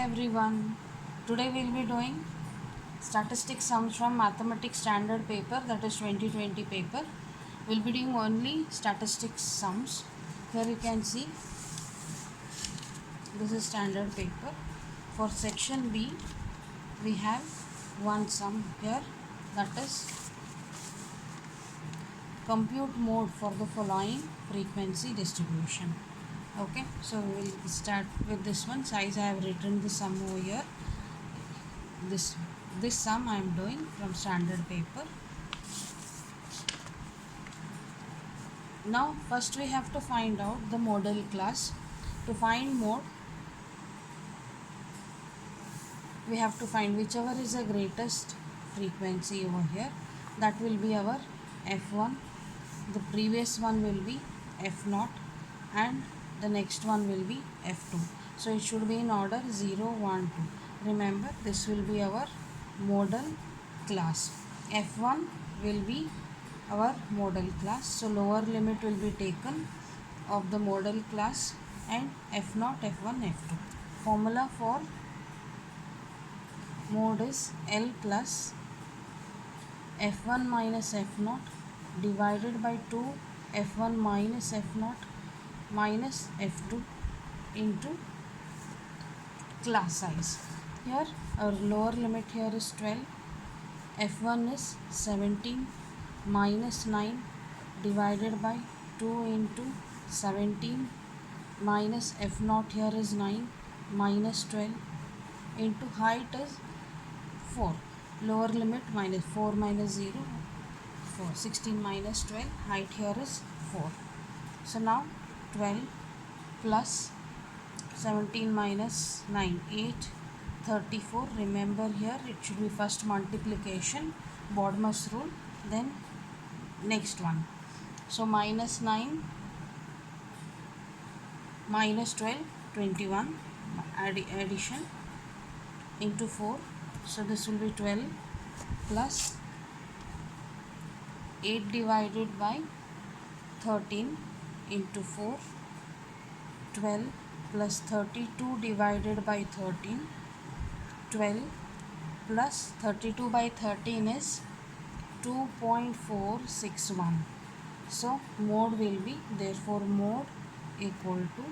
everyone. Today we'll be doing statistics sums from mathematics standard paper, that is 2020 paper. We'll be doing only statistics sums. Here you can see this is standard paper. For section B we have one sum here, that is compute mode for the following frequency distribution. Okay, so we'll start with this one. Size I have written the sum over here. This sum I am doing from standard paper. Now first we have to find out the model class. To find mode, we have to find whichever is the greatest frequency over here, that will be our f1. The previous one will be f0 and the next one will be f2. So it should be in order 0, 1, 2. Remember, this will be our model class. f1 will be our model class. So lower limit will be taken of the model class and f0, f1, f2. Formula for mode is L plus f1 minus f0 divided by 2 f1 minus f0 minus f2 into class size. Here our lower limit here is 12, f1 is 17 minus 9 divided by 2 into 17 minus f0 here is 9 minus 12 into height is 4. Lower limit minus 4 minus 0, 4. 16 minus 12, height here is 4. So now 12 plus 17 minus 9, 8, 34. Remember here it should be first multiplication, Bodmer's rule, then next one. So minus 9 minus 12, 21, addition into 4. So this will be 12 plus 8 divided by 13 into 4, 12 plus 32 divided by 13, 12 plus 32 by 13 is 2.461. So mode will be, therefore mode equal to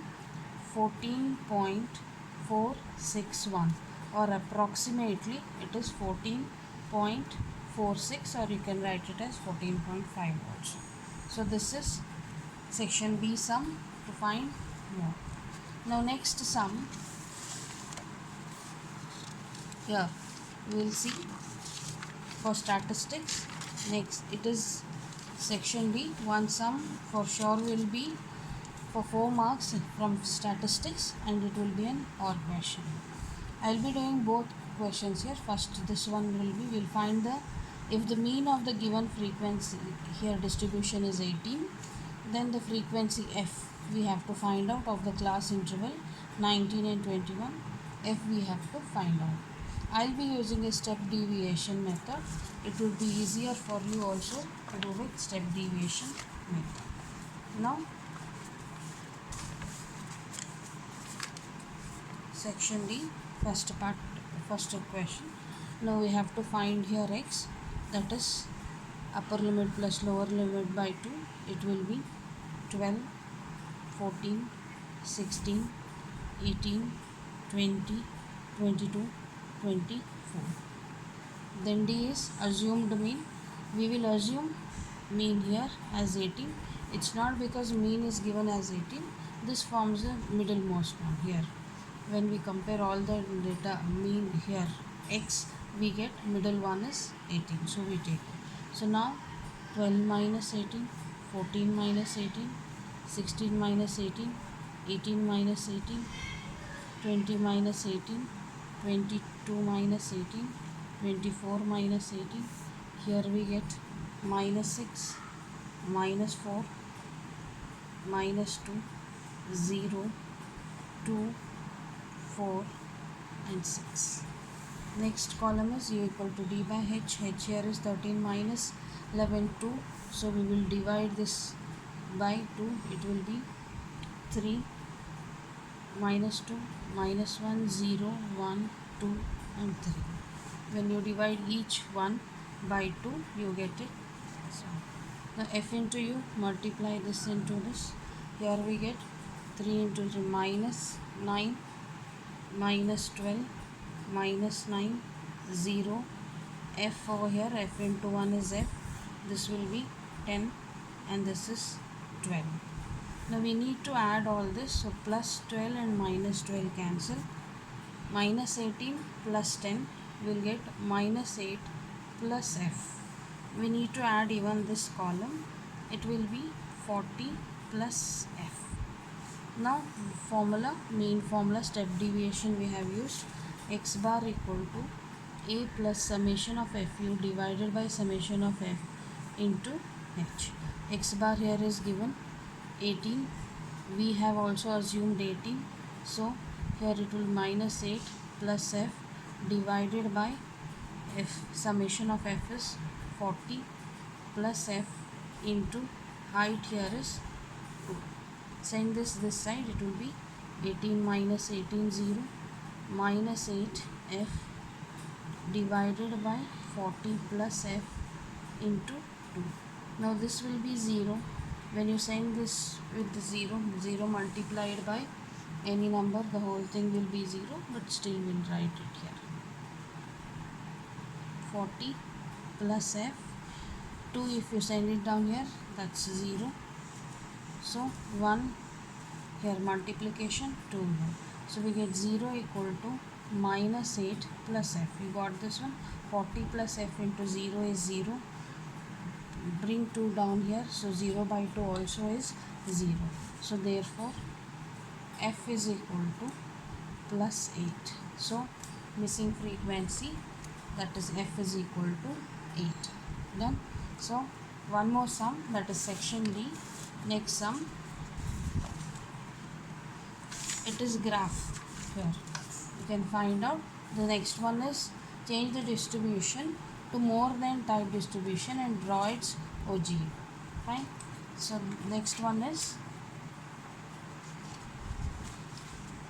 14.461, or approximately it is 14.46, or you can write it as 14.5 volts. So this is section B sum to find mode. Now next sum, here we will see for statistics. Next it is section B. One sum for sure will be for 4 marks from statistics, and it will be an OR question. I will be doing both questions here. First this one will be, we will find the, if the mean of the given frequency here distribution is 18, then the frequency f we have to find out of the class interval 19 and 21. F we have to find out. I will be using a step deviation method. It will be easier for you also to do with step deviation method. Now section D, first part, first question. Now we have to find here x, that is upper limit plus lower limit by 2. It will be 12, 14, 16, 18, 20, 22, 24. Then D is assumed mean. We will assume mean here as 18. It's not because mean is given as 18. This forms the middlemost one here. When we compare all the data, mean here x, we get middle one is 18. So we take it. So now 12 minus 18, 14 minus 18, 16 minus 18, 18 minus 18, 20 minus 18, 22 minus 18, 24 minus 18. Here we get minus 6, minus 4, minus 2, 0, 2, 4 and 6. Next column is u equal to d by h. H here is 13 minus 11, 2. So we will divide this by 2. It will be 3 minus 2, -1, 0, 1, 2 and 3. When you divide each one by 2, you get it. So now f into u, multiply this into this. Here we get 3 into 3 -9, -12, -9, 0. F over here, f into 1 is f. This will be 10 and this is 12. Now we need to add all this. So plus 12 and minus 12 cancel. Minus 18 plus 10 will get -8 plus f. We need to add even this column. It will be 40 plus f. Now formula, main formula, step deviation we have used. X bar equal to a plus summation of fu divided by summation of f into h. X bar here is given 18. We have also assumed 18. So here it will -8 plus f divided by f. Summation of f is 40 plus f into height here is 2. Send this side, it will be 18 minus 18, 0, minus 8 f divided by 40 plus f into 2. Now this will be 0. When you send this with the 0, 0 multiplied by any number, the whole thing will be 0, but still we'll write it here. 40 plus f, 2 if you send it down here, that's 0. So 1 here multiplication, 2 more. So we get 0 equal to -8 plus f. You got this one. 40 plus f into 0 is 0. Bring 2 down here. So 0 by 2 also is 0. So therefore f is equal to plus 8. So missing frequency, that is f is equal to 8. Done. So one more sum, that is section D. Next sum, it is graph. Here you can find out. The next one is change the distribution to more than type distribution and draw its OGE. Fine. So next one is,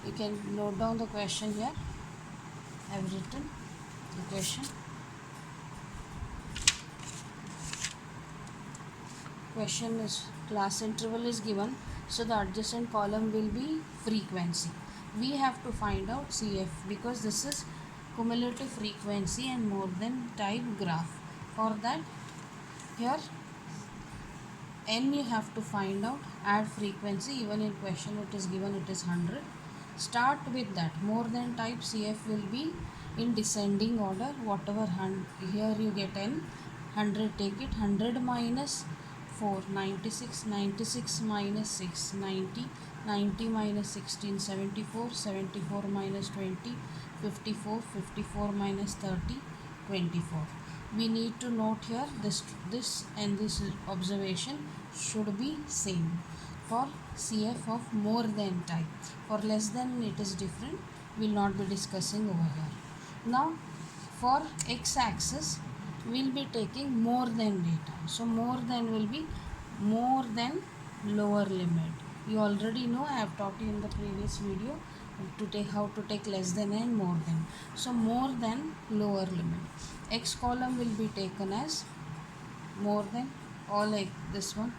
you can note down the question here. I have written the question. Question is, class interval is given, so the adjacent column will be frequency. We have to find out CF because this is cumulative frequency and more than type graph. For that, here n you have to find out, add frequency. Even in question it is given, it is 100. Start with that. More than type CF will be in descending order. Whatever here you get n, 100 take it. 100 minus 4, 96, 96 minus 6, 90, 90 minus 16, 74, 74 minus 20, 54, 54 minus 30, 24. We need to note here this and this observation should be same for CF of more than type. For less than it is different. We will not be discussing over here. Now for x-axis we'll be taking more than data. So more than will be more than lower limit. You already know, I have taught you in the previous video to take how to take less than and more than. So more than lower limit. X column will be taken as more than, all like this one,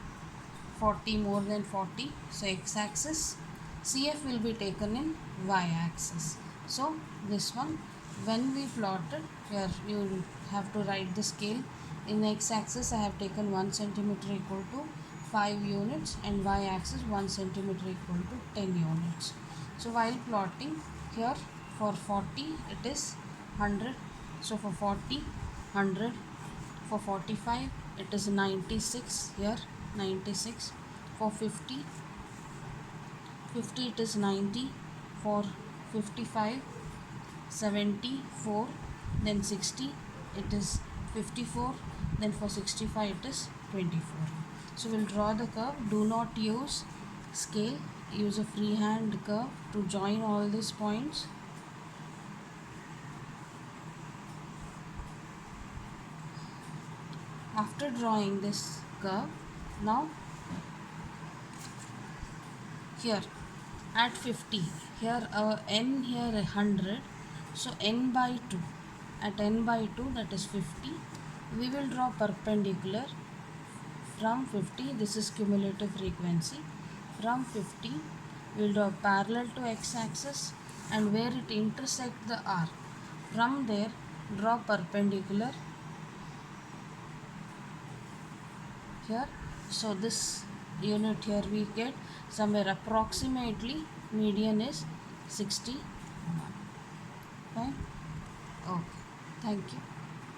40 more than 40. So x axis. CF will be taken in y axis. So this one, when we plotted here, you have to write the scale. In x axis I have taken 1 centimeter equal to 5 units and y axis 1 centimeter equal to 10 units. So while plotting here, for 40 it is 100. So for 40, 100. For 45 it is 96 here, 96. For 50, 50 it is 90. For 55, 74. Then 60 it is 54. Then for 65 it is 24. So we'll draw the curve. Do not use scale, use a freehand curve to join all these points. After drawing this curve, now here at 50, here n here 100, so n by 2, at n by 2, that is 50, we will draw perpendicular from 50. This is cumulative frequency. From 50 we will draw parallel to x-axis, and where it intersects the arc, from there draw perpendicular here. So this unit here we get somewhere approximately median is 61. Fine. Okay, thank you.